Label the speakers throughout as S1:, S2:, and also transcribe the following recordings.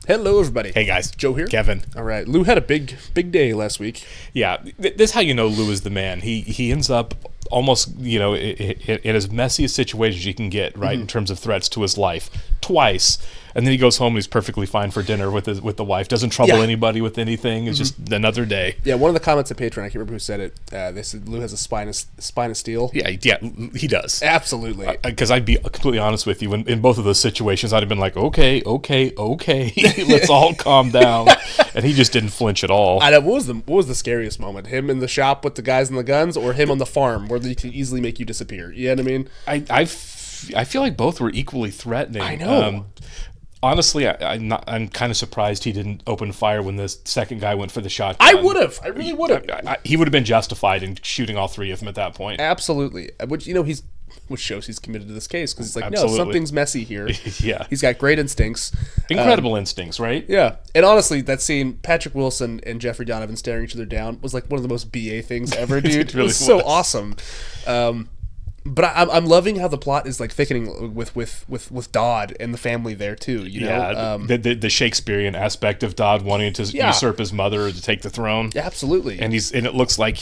S1: Hello, everybody.
S2: Hey guys,
S1: Joe here.
S2: Kevin.
S1: All right, Lou had a big day last week.
S2: Yeah, this is how you know Lou is the man. He ends up almost, in as messy a situation as you can get, right, in terms of threats to his life, twice. And then he goes home and he's perfectly fine for dinner with the wife. Doesn't trouble anybody with anything. It's just another day.
S1: Yeah, one of the comments at Patron, I can't remember who said it. They said Lou has a spine of steel.
S2: Yeah, he does.
S1: Absolutely.
S2: Because I'd be completely honest with you, in both of those situations, I'd have been like, okay, let's all calm down. And he just didn't flinch at all.
S1: I know, what was the scariest moment? Him in the shop with the guys and the guns, or him on the farm where they can easily make you disappear? You know what I mean?
S2: I feel like both were equally threatening.
S1: I know.
S2: Honestly, I'm kind of surprised he didn't open fire when the second guy went for the shotgun.
S1: I would have. I really would have.
S2: He would have been justified in shooting all three of them at that point.
S1: Absolutely. Which shows he's committed to this case, because he's like,
S2: Absolutely.
S1: no, something's messy here.
S2: Yeah.
S1: He's got great instincts.
S2: Incredible instincts, right?
S1: Yeah. And honestly, that scene, Patrick Wilson and Jeffrey Donovan staring each other down, was like one of the most BA things ever, dude. It was so awesome. But I'm loving how the plot is like thickening with Dodd and the family there too. You know?
S2: The Shakespearean aspect of Dodd wanting to usurp his mother to take the throne.
S1: Yeah, absolutely.
S2: And it looks like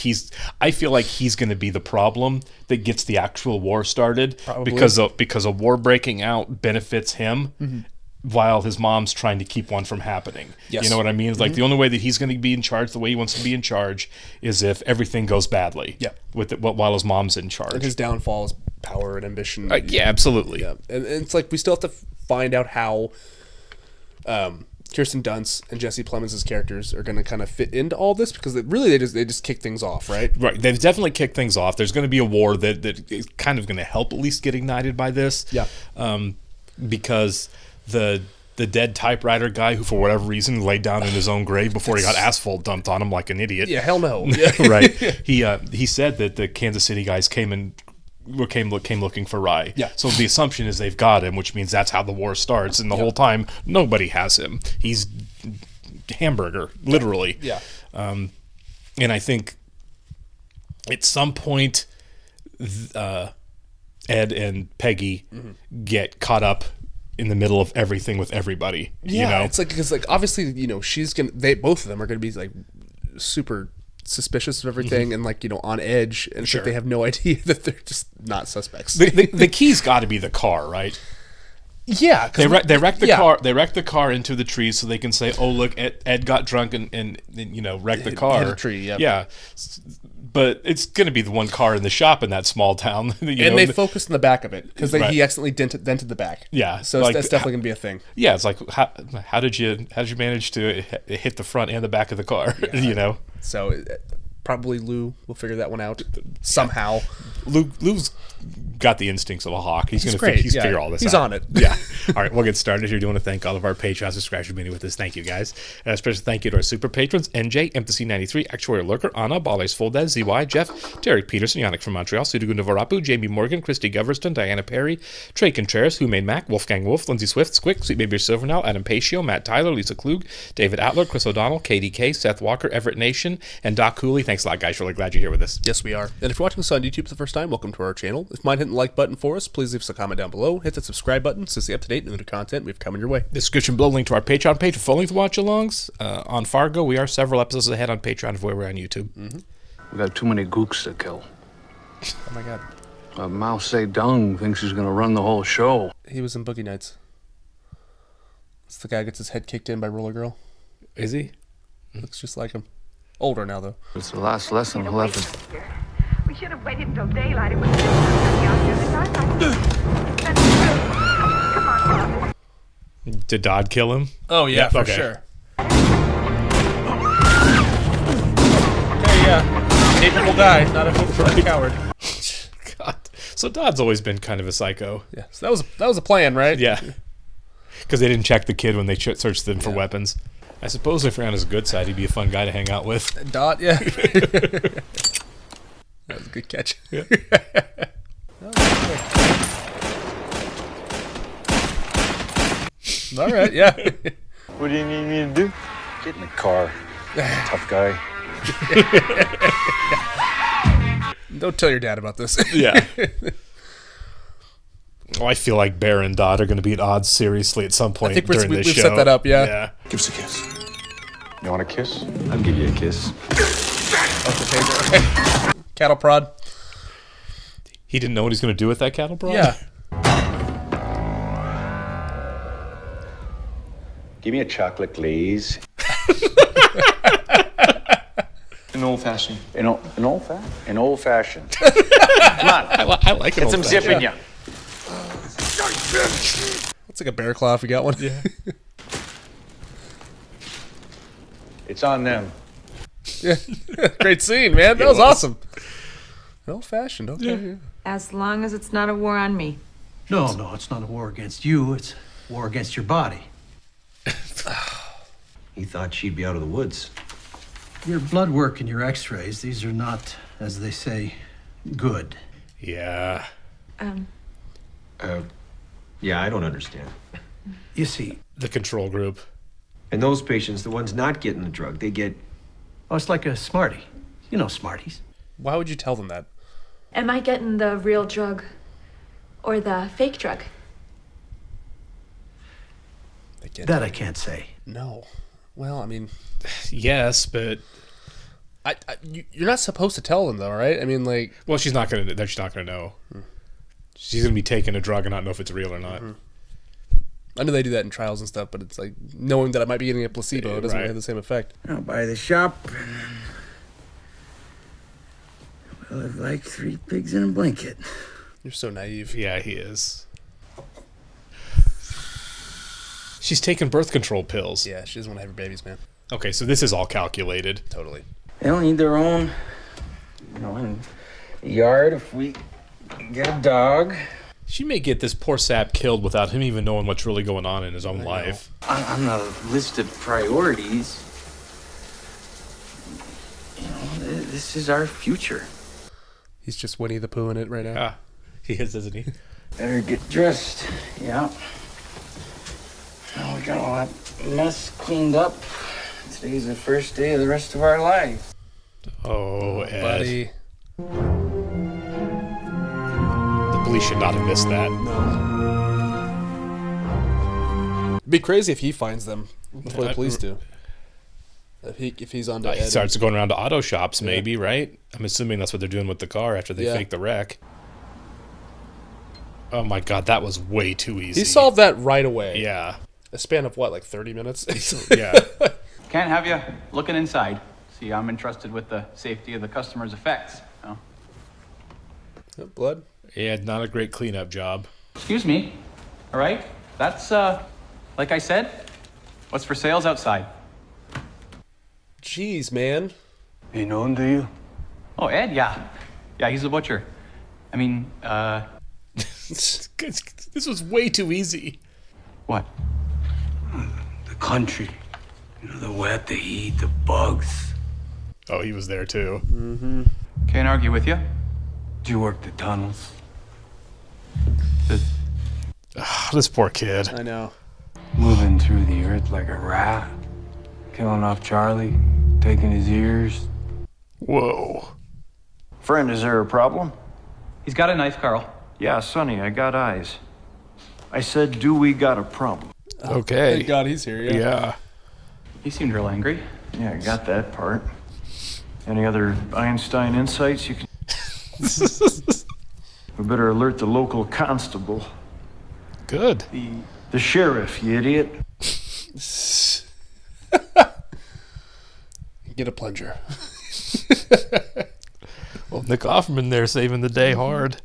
S2: I feel like he's going to be the problem that gets the actual war started.
S1: Probably.
S2: because a war breaking out benefits him. While his mom's trying to keep one from happening.
S1: Yes.
S2: You know what I mean? It's like the only way that he's going to be in charge, the way he wants to be in charge, is if everything goes badly.
S1: Yeah.
S2: While his mom's in charge.
S1: And his downfall is power and ambition.
S2: Yeah, absolutely.
S1: Yeah. And it's like we still have to find out how Kirsten Dunst and Jesse Plemons' characters are going to kind of fit into all this, because they just kick things off, right?
S2: Right. They've definitely kicked things off. There's going to be a war that is kind of going to help at least get ignited by this.
S1: Yeah.
S2: Because the dead typewriter guy, who for whatever reason laid down in his own grave before he got asphalt dumped on him like an idiot.
S1: Yeah, hell no.
S2: Right. He said that the Kansas City guys came looking for Rye.
S1: Yeah.
S2: So the assumption is they've got him, which means that's how the war starts. And the whole time, nobody has him. He's hamburger, literally.
S1: Yeah.
S2: And I think at some point, Ed and Peggy get caught up in the middle of everything with everybody.
S1: Yeah,
S2: you know?
S1: it's like, because like obviously, both of them are gonna be like super suspicious of everything and like, on edge, and it's like they have no idea that they're just not suspects.
S2: The key's got to be the car, right?
S1: Yeah,
S2: they wreck the car. They wreck the car into the tree so they can say, "Oh, look, Ed got drunk and wrecked the car."
S1: Hit a tree. Yep.
S2: Yeah. But it's going to be the one car in the shop in that small town.
S1: They focused on the back of it because he accidentally dented the back.
S2: Yeah,
S1: so that's definitely going to be a thing.
S2: Yeah, it's like how did you manage to hit the front and the back of the car?
S1: Yeah. So probably Lou will figure that one out somehow.
S2: Lou's got the instincts of a hawk. He's going to figure all this out.
S1: He's on it.
S2: Yeah. All right, we'll get started here. I do want to thank all of our Patreon subscribers for being with us. Thank you, guys. And a special thank you to our super patrons: NJ, MTC93, Actuarial Lurker, Anna, Ballers Fuldez, ZY, Jeff, Derek Peterson, Yannick from Montreal, Sudoku Navarapu, Jamie Morgan, Christy Goverston, Diana Perry, Trey Contreras, Who Made Mac, Wolfgang Wolf, Lindsay Swift, Squick, Sweet Baby Silvernell, Adam Pacio, Matt Tyler, Lisa Klug, David Atler, Chris O'Donnell, KDK, Seth Walker, Everett Nation, and Doc Cooley. Thanks a lot, guys. Really glad you're here with us.
S1: Yes, we are. And if you're watching this on YouTube for the first time, welcome to our channel. If you mind hitting the like button for us, please leave us a comment down below. Hit the subscribe button to stay up to date with the content we've coming your way.
S2: Description below, link to our Patreon page for full-length watch-alongs. On Fargo, we are several episodes ahead on Patreon of where we're on YouTube.
S3: We got too many gooks to kill.
S1: Oh my god.
S3: Mao Zedong thinks he's gonna run the whole show.
S1: He was in Boogie Nights. It's the guy who gets his head kicked in by Roller Girl.
S2: Is he?
S1: Looks just like him. Older now, though.
S3: It's the last lesson he'll ever...
S4: We should have waited until daylight. It was out here. Come on, Bob.
S2: Did Dodd kill him?
S1: Oh, yeah, for
S2: okay.
S1: sure. Okay, yeah. Capable guy, not a coward.
S2: God. So Dodd's always been kind of a psycho.
S1: Yeah, so that was a plan, right?
S2: Yeah. Because they didn't check the kid when they searched them for weapons. I suppose if you're on his good side, he'd be a fun guy to hang out with.
S1: Dodd, yeah. That was a good catch. Yeah. All right, yeah.
S5: What do you need me to do? Get in the car. Tough guy.
S1: Don't tell your dad about this.
S2: Yeah. Oh, I feel like Bear and Dot are going to be at odds seriously at some point during this show.
S1: We've set that up, yeah.
S5: Give us a kiss. You want a kiss?
S3: I'll give you a kiss.
S1: Cattle prod.
S2: He didn't know what he's going to do with that cattle prod?
S1: Yeah.
S5: Give me a chocolate glaze.
S3: An old fashioned.
S5: An old fashioned. Come on.
S2: I like it.
S5: Get some zip in ya.
S1: It's like a bear claw if we got one.
S2: Yeah.
S5: It's on them.
S1: Yeah. Great scene, man. That was awesome. Old fashioned, okay. Yeah.
S6: As long as it's not a war on me.
S7: No, it's not a war against you. It's a war against your body.
S8: He thought she'd be out of the woods.
S7: Your blood work and your x-rays, these are not, as they say, good.
S2: Yeah.
S8: Yeah, I don't understand.
S7: You see,
S2: The control group.
S8: And those patients, the ones not getting the drug, they get...
S7: oh, it's like a Smartie. You know Smarties.
S1: Why would you tell them that?
S6: Am I getting the real drug or the fake drug?
S7: That I can't say.
S1: No. Well, I mean...
S2: Yes, but...
S1: you're not supposed to tell them, though, right? I mean, like...
S2: Well, she's not going to know. She's going to be taking a drug and not know if it's real or not.
S1: I know they do that in trials and stuff, but it's like knowing that I might be getting a placebo, it doesn't really have the same effect.
S9: I'll buy the shop. We'll live like 3 pigs in a blanket.
S1: You're so naive.
S2: Yeah, he is. She's taking birth control pills.
S1: Yeah, she doesn't want to have her babies, man.
S2: Okay, so this is all calculated.
S1: Totally.
S9: They'll need their own, in a yard if we get a dog.
S2: She may get this poor sap killed without him even knowing what's really going on in his own life.
S9: On the list of priorities, this is our future.
S1: He's just Winnie the Pooh in it right now.
S2: Ah, he is, isn't he?
S9: Better get dressed. Yeah. Now we got all that mess cleaned up. Today's the first day of the rest of our lives.
S2: Oh, Ed.
S1: Buddy.
S2: The police should not have missed that.
S1: It'd be crazy if he finds them before the police do. If he's on to
S2: He
S1: Ed.
S2: starts going around to auto shops, maybe, right? I'm assuming that's what they're doing with the car after they fake the wreck. Oh my god, that was way too easy.
S1: He solved that right away.
S2: Yeah.
S1: A span of what, like 30 minutes?
S2: Yeah.
S10: Can't have you looking inside. See, I'm entrusted with the safety of the customer's effects. Oh.
S1: Blood?
S2: Yeah, not a great cleanup job.
S10: Excuse me. All right? That's, like I said, what's for sale's outside.
S1: Jeez, man.
S3: You know him, do you?
S10: Oh, Ed? Yeah. Yeah, he's a butcher. I mean,
S2: This was way too easy.
S10: What?
S9: The country. The wet, the heat, the bugs.
S2: Oh, he was there too.
S10: Mm-hmm. Can't argue with you.
S9: Did you work the tunnels?
S2: This poor kid.
S1: I know.
S9: Moving through the earth like a rat. Killing off Charlie. Taking his ears.
S2: Whoa.
S5: Friend, is there a problem?
S10: He's got a knife, Carl.
S5: Yeah, Sonny, I got eyes. I said, do we got a problem?
S2: Okay.
S1: Thank God he's here,
S2: Yeah.
S10: He seemed real angry.
S5: Yeah, I got that part. Any other Einstein insights you can... We better alert the local constable.
S2: Good.
S5: The sheriff, you idiot.
S1: Get a plunger.
S2: Well, Nick Offerman there saving the day hard.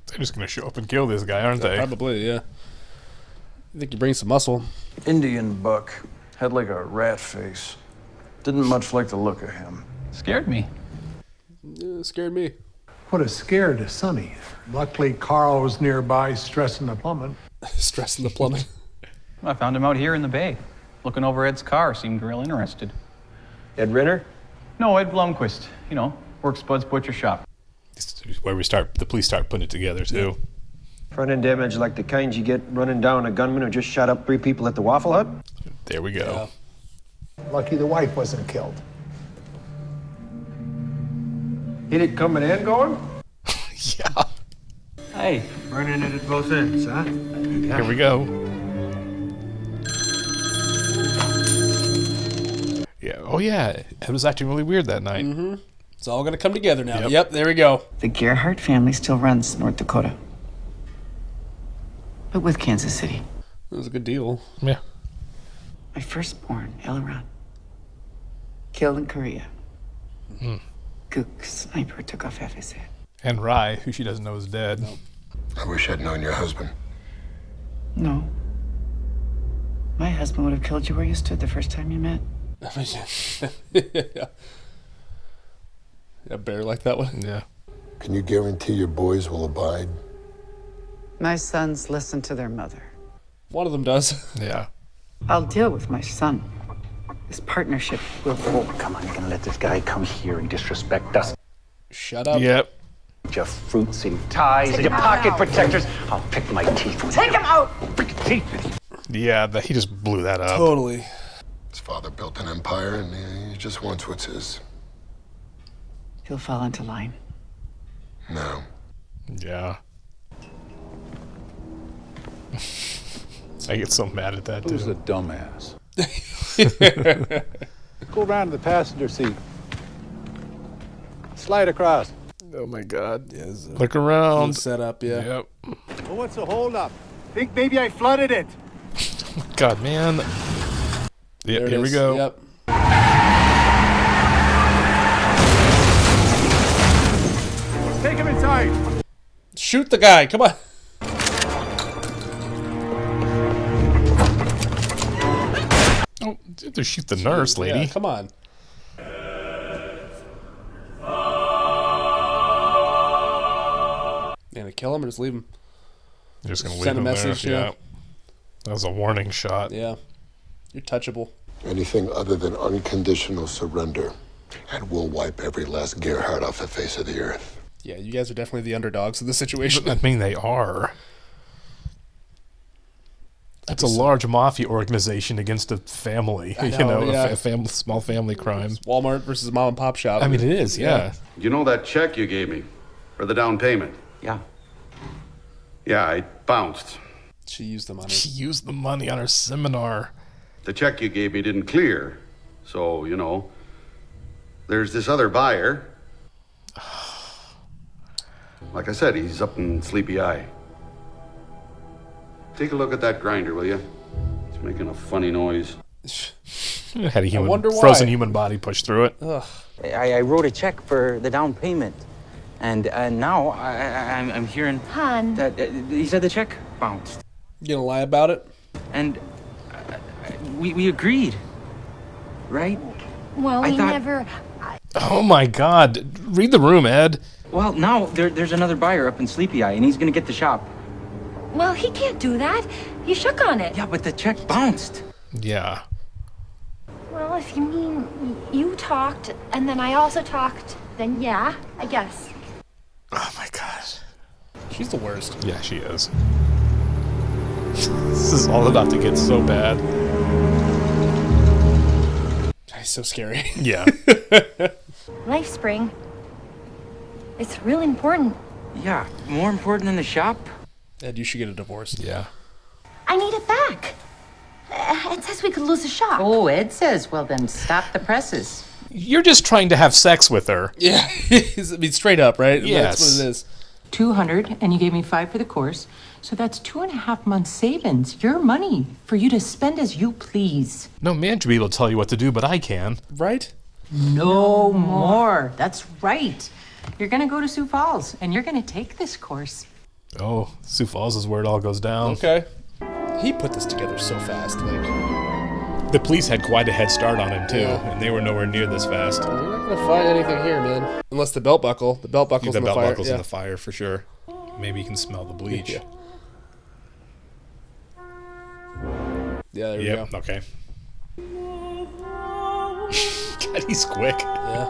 S2: They're just going to show up and kill this guy, aren't they?
S1: Probably, yeah. I think you bring some muscle.
S3: Indian buck. Had like a rat face. Didn't much like the look of him.
S10: Scared me.
S1: Yeah, scared me.
S11: Would have scared Sonny. Luckily, Carl was nearby stressing the plumbing.
S1: Stressing the plumbing.
S10: I found him out here in the bay. Looking over Ed's car, seemed real interested.
S8: Ed Renner?
S10: No, Ed Blomquist. You know, works Bud's butcher shop.
S2: This is where the police start putting it together, too.
S8: Front end damage like the kind you get running down a gunman who just shot up 3 people at the Waffle Hut?
S2: There we go.
S11: Yeah. Lucky the wife wasn't killed.
S8: Hit it coming and going?
S2: Yeah.
S8: Hey, burning it at both ends, huh?
S2: Here we go. Yeah. Oh, yeah. It was acting really weird that night.
S1: Mm-hmm. It's all going to come together now. Yep, there we go.
S12: The Gerhardt family still runs North Dakota. But with Kansas City.
S1: It was a good deal.
S2: Yeah.
S12: My firstborn, Elron, killed in Korea. Gook sniper took off half his head.
S2: And Rye, who she doesn't know is dead.
S1: Nope.
S13: I wish I'd known your husband.
S12: No. My husband would have killed you where you stood the first time you met.
S1: Yeah. A bear like that one?
S2: Yeah.
S13: Can you guarantee your boys will abide?
S12: My sons listen to their mother.
S1: One of them does.
S2: Yeah.
S12: I'll deal with my son. This partnership will hold.
S5: Come on, you're gonna let this guy come here and disrespect us?
S1: Shut up.
S2: Yep.
S5: Your fruits and ties and your pocket protectors. I'll pick my teeth with
S4: Take him out!
S5: Pick your teeth with you.
S2: Yeah, he just blew that up.
S1: Totally.
S13: His father built an empire, and he just wants what's his.
S12: He'll fall into line.
S13: No.
S2: Yeah. I get so mad at that,
S14: Who's
S2: dude.
S14: a dumbass? Go around to the passenger seat. Slide across.
S2: Oh my God. Yes. Look around.
S1: Set up, yeah.
S2: Yep.
S14: Well, what's the holdup? Think maybe I flooded it.
S2: God, man. Yep, here we go.
S1: Yep.
S14: Take him inside.
S1: Shoot the guy. Come on.
S2: Oh, to shoot the nurse, lady.
S1: Yeah, come on. Gonna kill him or just leave him?
S2: You're just gonna leave
S1: Send a
S2: him
S1: message.
S2: there.
S1: Yeah.
S2: Yeah. That was a warning shot.
S1: Yeah. You're touchable.
S13: Anything other than unconditional surrender, and we'll wipe every last Gerhardt off the face of the earth.
S1: Yeah, you guys are definitely the underdogs in this situation.
S2: I mean, they are. It's a large mafia organization against a family.
S1: I know, yeah.
S2: A small family crime.
S1: It's Walmart versus mom and pop shop.
S2: I mean, it is, yeah.
S15: You know that check you gave me for the down payment?
S5: Yeah.
S15: Yeah, I bounced.
S1: She used the money.
S2: She used the money on her seminar.
S15: The check you gave me didn't clear. So, you know, there's this other buyer. Like I said, he's up in Sleepy Eye. Take a look at that grinder, will you? It's making a funny noise.
S2: Had a
S1: wonder why.
S2: frozen human body pushed through it.
S1: Ugh.
S16: I wrote a check for the down payment. And now I'm hearing
S6: Hon.
S16: that he said the check bounced.
S1: You gonna lie about it?
S16: And we agreed, right?
S6: Well,
S16: I
S6: we
S16: thought-
S6: never.
S2: Oh my God. Read the room, Ed.
S16: Well, now there's another buyer up in Sleepy Eye, and he's gonna get the shop.
S6: Well, he can't do that. You shook on it.
S16: Yeah, but the check bounced.
S2: Yeah.
S6: Well, if you mean you talked and then I also talked, then yeah, I guess.
S2: Oh my God.
S1: She's the worst.
S2: Yeah, she is. This is all about to get so bad.
S1: He's so scary.
S2: Yeah.
S6: Life spring. It's really important.
S16: Yeah, more important than the shop.
S1: Ed, you should get a divorce.
S2: Yeah.
S6: I need it back. It says we could lose the shop.
S17: Oh, Ed says, well then stop the presses.
S2: You're just trying to have sex with her.
S1: Yeah. I mean, straight up, right?
S2: Yes.
S1: That's what it is.
S17: 200, and you gave me 5 for the course. So that's 2.5 months savings. Your money for you to spend as you please.
S2: No man should be able to tell you what to do, but I can.
S1: Right?
S17: No more. That's right. You're gonna go to Sioux Falls, and you're gonna take this course.
S2: Oh, Sioux Falls is where it all goes down.
S1: Okay. He put this together so fast. Like,
S2: the police had quite a head start on him too, and they were nowhere near this fast.
S1: you're not gonna find anything here, man. Unless the belt buckle. The belt buckle's in the fire.
S2: buckle's in the fire for sure. Maybe you can smell the bleach.
S1: Yeah. Yeah, there we go.
S2: Okay. God, he's quick.
S1: Yeah.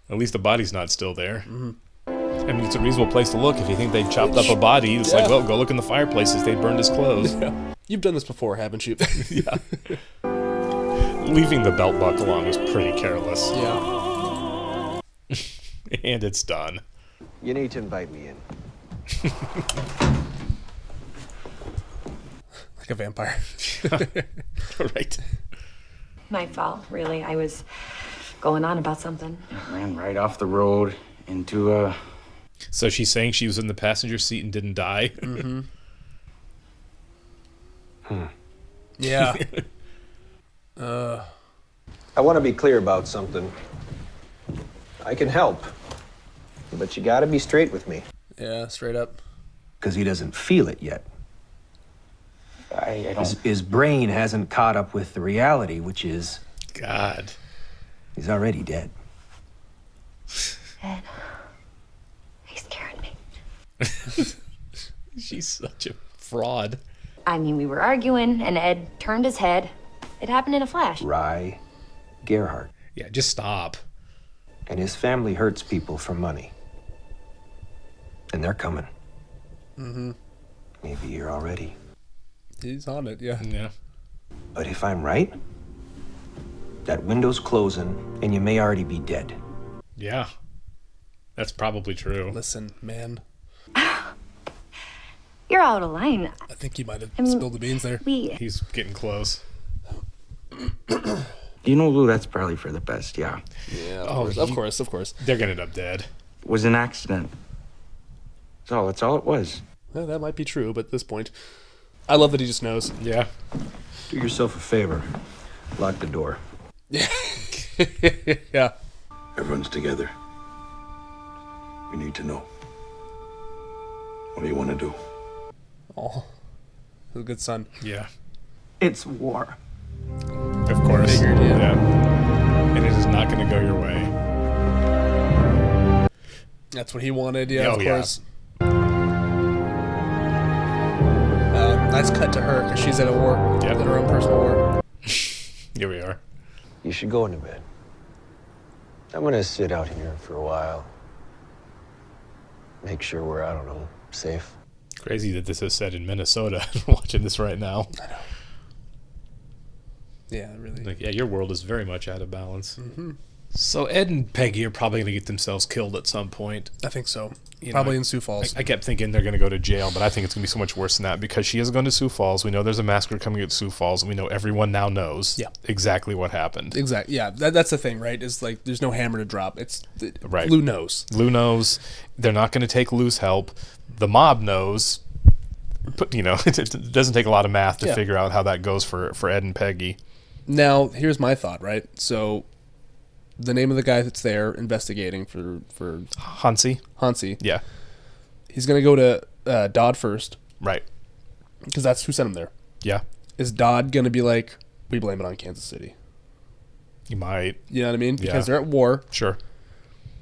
S2: At least the body's not still there. Mm-hmm. I mean, it's a reasonable place to look. If you think they chopped up a body, it's like, well, go look in the fireplaces. They burned his clothes.
S1: Yeah. You've done this before, haven't you?
S2: Yeah. Leaving the belt buckle on was pretty careless.
S1: Yeah.
S2: And it's done.
S8: You need to invite me in.
S1: Like a vampire.
S2: Right.
S6: My fault, really. I was going on about something.
S16: Ran right off the road into a...
S2: So she's saying she was in the passenger seat and didn't die?
S1: Mm-hmm. Yeah.
S8: I want to be clear about something. I can help, but you got to be straight with me.
S1: Yeah, straight up.
S8: Because he doesn't feel it yet.
S16: I don't...
S8: His brain hasn't caught up with the reality, which is...
S2: God.
S8: He's already dead.
S6: Ed, he's scaring me.
S2: She's such a fraud.
S6: I mean, we were arguing, and Ed turned his head. It happened in a flash.
S8: Rye Gerhardt.
S2: Yeah, just stop.
S8: And his family hurts people for money. And they're coming.
S1: Mm-hmm.
S8: Maybe you're already.
S1: He's on it, yeah.
S2: Yeah.
S8: But if I'm right, that window's closing, and you may already be dead.
S2: Yeah. That's probably true.
S1: Listen, man.
S6: You're out of line.
S1: I think you might have spilled the beans there.
S2: He's getting close.
S16: You know, Lou, that's probably for the best, yeah.
S1: Yeah, of course.
S2: They're gonna end up dead.
S16: It was an accident. That's all it was.
S1: Well, that might be true, but at this point, I love that he just knows.
S2: Yeah.
S8: Do yourself a favor. Lock the door.
S1: Yeah. Yeah.
S15: Everyone's together. We need to know. What do you want to do?
S1: Oh, he's a good son.
S2: Yeah.
S12: It's war.
S2: Of course.
S1: Figured, yeah.
S2: And it is not going to go your way.
S1: That's what he wanted, yeah,
S2: Oh,
S1: of
S2: yeah.
S1: course. Nice cut to her, because she's at a war.
S2: Yep.
S1: In her own personal war.
S2: Here we are.
S8: You should go into bed. I'm gonna sit out here for a while. Make sure we're, I don't know, safe.
S2: Crazy that this is set in Minnesota. I'm watching this right now.
S1: I know. Yeah, really.
S2: Like, yeah, your world is very much out of balance.
S1: Mm-hmm.
S2: So Ed and Peggy are probably going to get themselves killed at some point.
S1: I think so.
S2: You
S1: Probably
S2: know,
S1: in Sioux Falls.
S2: I kept thinking they're going to go to jail, but I think it's going to be so much worse than that because she is going to Sioux Falls. We know there's a massacre coming at Sioux Falls, and we know everyone now knows exactly what happened.
S1: Exactly. Yeah, that's the thing, right? Is like there's no hammer to drop. It's
S2: right.
S1: Lou knows.
S2: Lou knows. They're not going to take Lou's help. The mob knows. But, you know, it doesn't take a lot of math to figure out how that goes for Ed and Peggy.
S1: Now, here's my thought, right? So, the name of the guy that's there investigating for Hansi.
S2: Yeah.
S1: He's going to go to Dodd first.
S2: Right.
S1: Because that's who sent him there.
S2: Yeah.
S1: Is Dodd going to be like, we blame it on Kansas City?
S2: You might.
S1: You know what I mean? Because they're at war.
S2: Sure.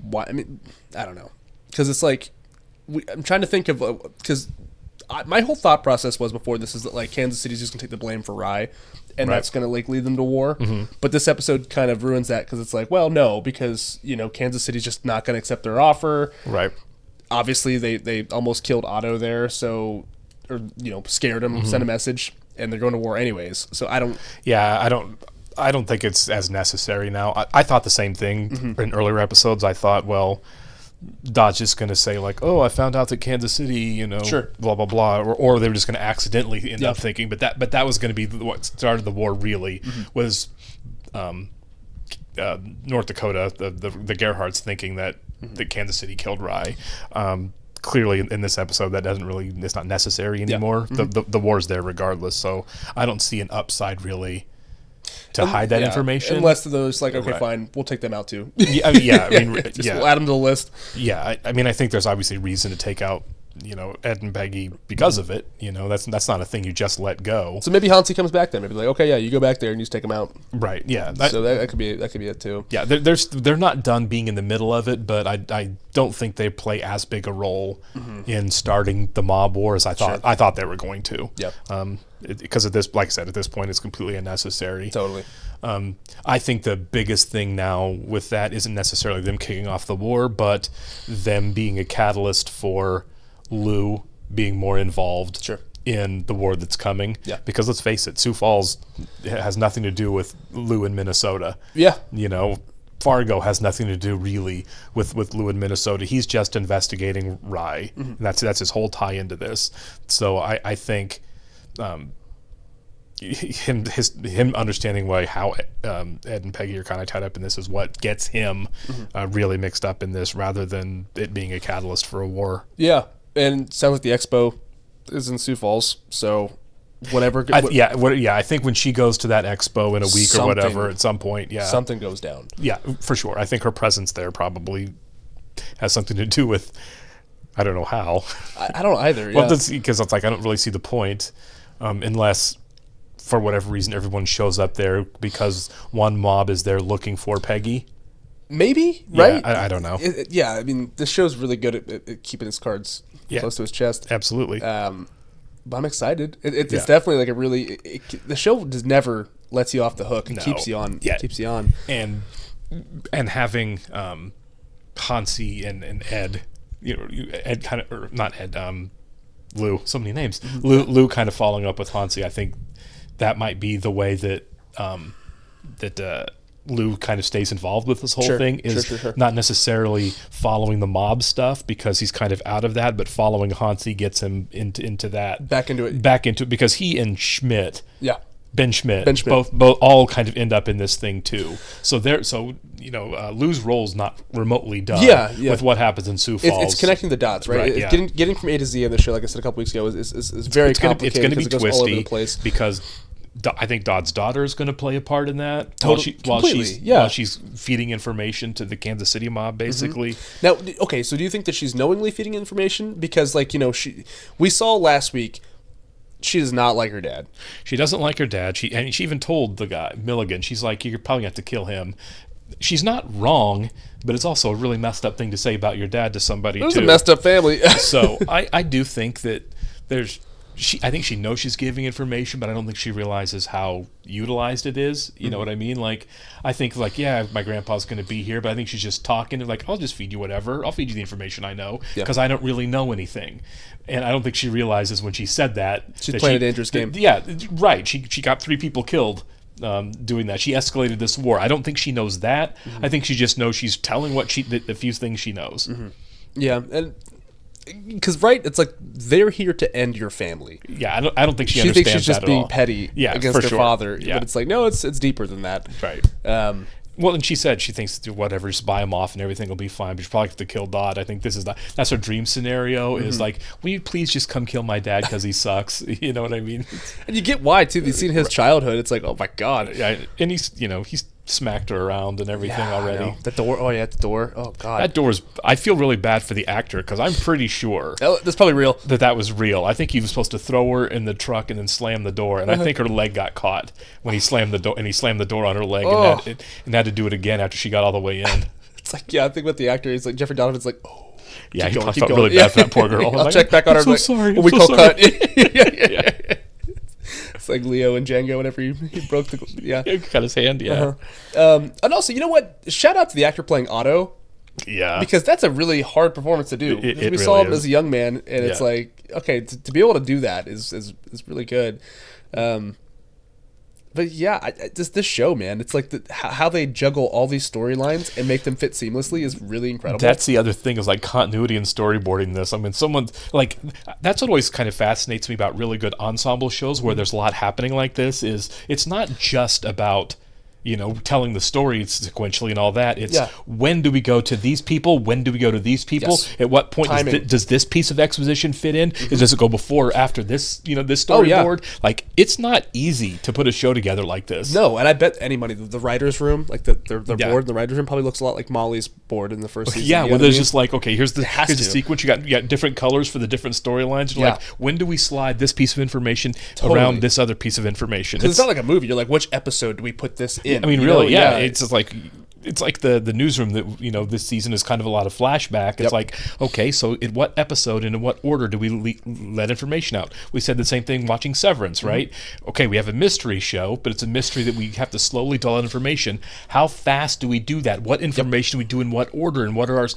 S1: Why? I mean, I don't know. Because it's like, I'm trying to think of, because my whole thought process was before this is that like Kansas City's just going to take the blame for Rye. And that's going to like lead them to war.
S2: Mm-hmm.
S1: But this episode kind of ruins that because it's like, well, no, because, you know, Kansas City's just not going to accept their offer.
S2: Right.
S1: Obviously, they almost killed Otto there, so, or, you know, scared him, sent a message, and they're going to war anyways. So I don't...
S2: Yeah, I don't think it's as necessary now. I thought the same thing in earlier episodes. I thought, well, Dodd's just going to say like, oh, I found out that Kansas City, you know, blah, blah, blah. Or they were just going to accidentally end up thinking. But that was going to be what started the war really was North Dakota, the Gerhardts thinking that Kansas City killed Rye. Clearly in this episode it's not necessary anymore. The war's there regardless. So I don't see an upside really to hide that information.
S1: Unless those like, okay, fine, we'll take them out too.
S2: We'll add
S1: them to the list.
S2: Yeah, I mean, I think there's obviously reason to take out, you know, Ed and Peggy because of it. You know, that's not a thing you just let go.
S1: So maybe Hansi comes back then. Maybe like, okay, yeah, you go back there and you just take them out.
S2: Right. Yeah.
S1: So that could be it too.
S2: Yeah. They're not done being in the middle of it, but I don't think they play as big a role in starting the mob war as I thought they were going to.
S1: Yeah.
S2: Because at this, like I said, at this point, it's completely unnecessary.
S1: Totally.
S2: I think the biggest thing now with that isn't necessarily them kicking off the war, but them being a catalyst for Lou being more involved in the war that's coming.
S1: Yeah.
S2: Because let's face it, Sioux Falls has nothing to do with Lou in Minnesota.
S1: Yeah.
S2: You know, Fargo has nothing to do really with Lou in Minnesota. He's just investigating Rye. And that's his whole tie into this. So I think him understanding how Ed and Peggy are kind of tied up in this is what gets him really mixed up in this, rather than it being a catalyst for a war.
S1: Yeah, and sounds like the expo is in Sioux Falls, so whatever.
S2: I think when she goes to that expo in a week or whatever, at some point,
S1: something goes down.
S2: Yeah, for sure. I think her presence there probably has something to do with. I don't know how.
S1: I don't either.
S2: Well, because it's like I don't really see the point, unless for whatever reason everyone shows up there because one mob is there looking for Peggy.
S1: Maybe, right?
S2: I don't know.
S1: I mean, this show's really good at keeping his cards close to his chest.
S2: Absolutely.
S1: But I'm excited. It's definitely like a really. The show just never lets you off the hook. It keeps you on.
S2: Yeah.
S1: Keeps you on.
S2: And having Hansi and Ed, Ed kind of, or not Ed, Lou. So many names. Lou kind of following up with Hansi. I think that might be the way that Lou kind of stays involved with this whole thing, is not necessarily following the mob stuff because he's kind of out of that, but following Hansi gets him into that.
S1: Back into it because
S2: he and Schmidt.
S1: Yeah.
S2: Ben Schmidt both all kind of end up in this thing too. So Lou's role's not remotely done with what happens in Sioux Falls.
S1: It's connecting the dots, right? Getting from A to Z in the show, like I said a couple weeks ago, is very complicated.
S2: It's going to be twisty
S1: all over the place
S2: because I think Dodd's daughter is going to play a part in that while she's feeding information to the Kansas City mob, basically.
S1: Now, okay, so do you think that she's knowingly feeding information? Because, we saw last week, she does not like her dad.
S2: She doesn't like her dad. She even told the guy, Milligan, she's like, you're probably going to have to kill him. She's not wrong, but it's also a really messed up thing to say about your dad to somebody, too.
S1: It was a messed up family.
S2: So I do think that I think she knows she's giving information, but I don't think she realizes how utilized it is. You know what I mean? Like, I think, my grandpa's going to be here, but I think she's just talking and I'll just feed you whatever. I'll feed you the information I know because I don't really know anything. And I don't think she realizes when she said that.
S1: She's playing a dangerous game.
S2: Yeah, right. She got 3 people killed doing that. She escalated this war. I don't think she knows that. I think she just knows she's telling the few things she knows.
S1: Yeah, and because it's like they're here to end your family.
S2: Yeah, I don't think she understands
S1: thinks she's just
S2: that
S1: being
S2: at all.
S1: petty against her father. Yeah. But it's like, no, it's deeper than that.
S2: Right. Well, and she said she thinks whatever, just buy him off and everything will be fine. But she probably have to kill Dodd. I think that's her dream scenario. Is like, will you please just come kill my dad because he sucks? You know what I mean?
S1: And you get why too. You've seen his childhood. It's like, oh my god.
S2: Yeah, and he's smacked her around and everything already.
S1: The door. Oh yeah, the door. Oh god.
S2: That door's. I feel really bad for the actor because I'm pretty sure
S1: that's probably real.
S2: That was real. I think he was supposed to throw her in the truck and then slam the door, and I think her leg got caught when he slammed the door, and he slammed the door on her leg and had to do it again after she got all the way in.
S1: It's like, I think with the actor, he's like Jeffrey Donovan's like, oh.
S2: Yeah, he felt really bad for that poor girl.
S1: I'll check back on her.
S2: I'm so sorry.
S1: What we call cut. Yeah. It's like Leo and Django whenever he broke the
S2: he cut his hand. Yeah.
S1: And also, you know what? Shout out to the actor playing Otto.
S2: Yeah.
S1: Because that's a really hard performance to do.
S2: It
S1: we
S2: really
S1: saw him
S2: is.
S1: as a young man, and it's like, okay, to be able to do that is really good. But yeah, just this show, man, it's like how they juggle all these storylines and make them fit seamlessly is really incredible.
S2: That's the other thing is continuity and storyboarding this. I mean, that's what always kind of fascinates me about really good ensemble shows where there's a lot happening like this is it's not just about telling the story sequentially and all that. It's when do we go to these people? When do we go to these people? Yes. At what point does this piece of exposition fit in? Does it go before or after this, this storyboard? Like, it's not easy to put a show together like this.
S1: No, and I bet anybody, the writer's room, like their board in the writer's room probably looks a lot like Molly's board in the first season.
S2: Yeah, there's just like, okay, here's the sequence. You got different colors for the different storylines. Like, when do we slide this piece of information around this other piece of information?
S1: Because it's not like a movie. You're like, which episode do we put this in?
S2: I mean, really, it's just like it's like the newsroom that this season is kind of a lot of flashback. It's like, okay, so in what episode and in what order do we let information out? We said the same thing watching Severance, right? Okay, we have a mystery show, but it's a mystery that we have to slowly dwell on information. How fast do we do that? What information do we do in what order? And what are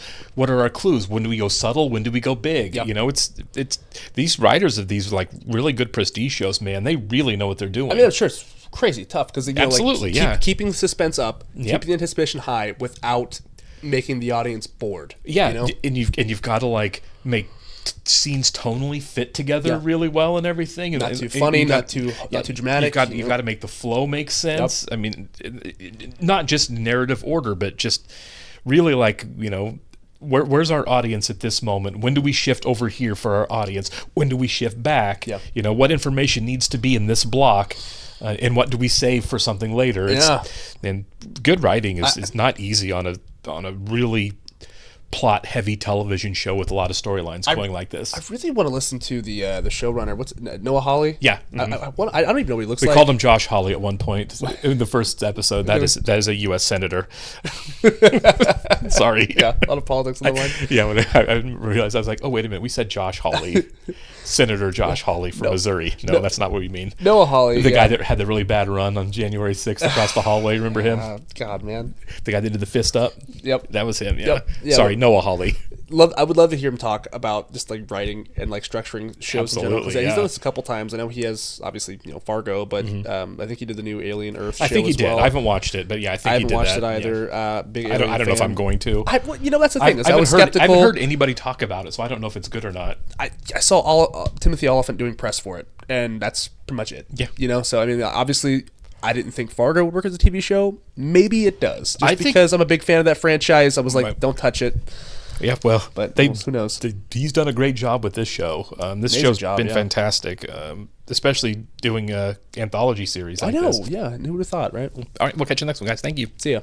S2: our clues? When do we go subtle? When do we go big? It's these writers of these like really good prestige shows, man. They really know what they're doing.
S1: I mean, sure. crazy tough because
S2: Absolutely, yeah.
S1: keeping the suspense up,
S2: Yep.
S1: keeping the anticipation high without making the audience bored.
S2: Yeah,
S1: you know?
S2: and you've got to like make scenes tonally fit together
S1: Yeah.
S2: really well and everything. And,
S1: Not too funny, not too dramatic.
S2: You've got to make the flow make sense.
S1: Yep.
S2: I mean, not just narrative order, but just really like, you know, where's our audience at this moment? When do we shift over here for our audience? When do we shift back?
S1: Yeah.
S2: You know, what information needs to be in this block? And what do we save for something later? And good writing is not easy on a really plot-heavy television show with a lot of storylines going like this.
S1: I really want to listen to the showrunner. What's Noah Hawley?
S2: Yeah,
S1: I don't even know what he looks
S2: we
S1: like.
S2: called him Josh Hawley at one point in the first episode. That is a U.S. senator. Sorry.
S1: Yeah, a lot of politics on the line.
S2: Yeah, when I didn't realize, I was like, oh wait a minute, we said Josh Hawley, Senator Josh Hawley from Missouri. No, that's not what we mean.
S1: Noah Hawley,
S2: the guy that had the really bad run on January 6th across the hallway. Remember him?
S1: God, man.
S2: The guy that did the fist up.
S1: Yep,
S2: that was him. Yeah.
S1: Yep. Yeah.
S2: Sorry, Noah Hawley.
S1: I would love to hear him talk about just like writing and like structuring shows in general. 'Cause he's done this a couple times. I know he has obviously Fargo, but I think he did the new Alien Earth.
S2: I think he
S1: as
S2: did.
S1: well.
S2: I haven't watched it, but yeah, I think
S1: I
S2: he did
S1: haven't watched
S2: that.
S1: it either.
S2: Yeah.
S1: Big
S2: I don't know if I'm going to.
S1: That's the thing. I was
S2: I
S1: skeptical.
S2: haven't heard anybody talk about it, so I don't know if it's good or not.
S1: I saw Timothy Oliphant doing press for it, and that's pretty much it.
S2: Yeah.
S1: So I mean, obviously, I didn't think Fargo would work as a TV show. Maybe it does. Just because I'm a big fan of that franchise, I was like, don't touch it.
S2: Yeah, well,
S1: but who knows?
S2: He's done a great job with this show. This show's been fantastic, especially doing an anthology series like this.
S1: Yeah. Who would have thought, right?
S2: All right, we'll catch you next one, guys. Thank you.
S1: See ya.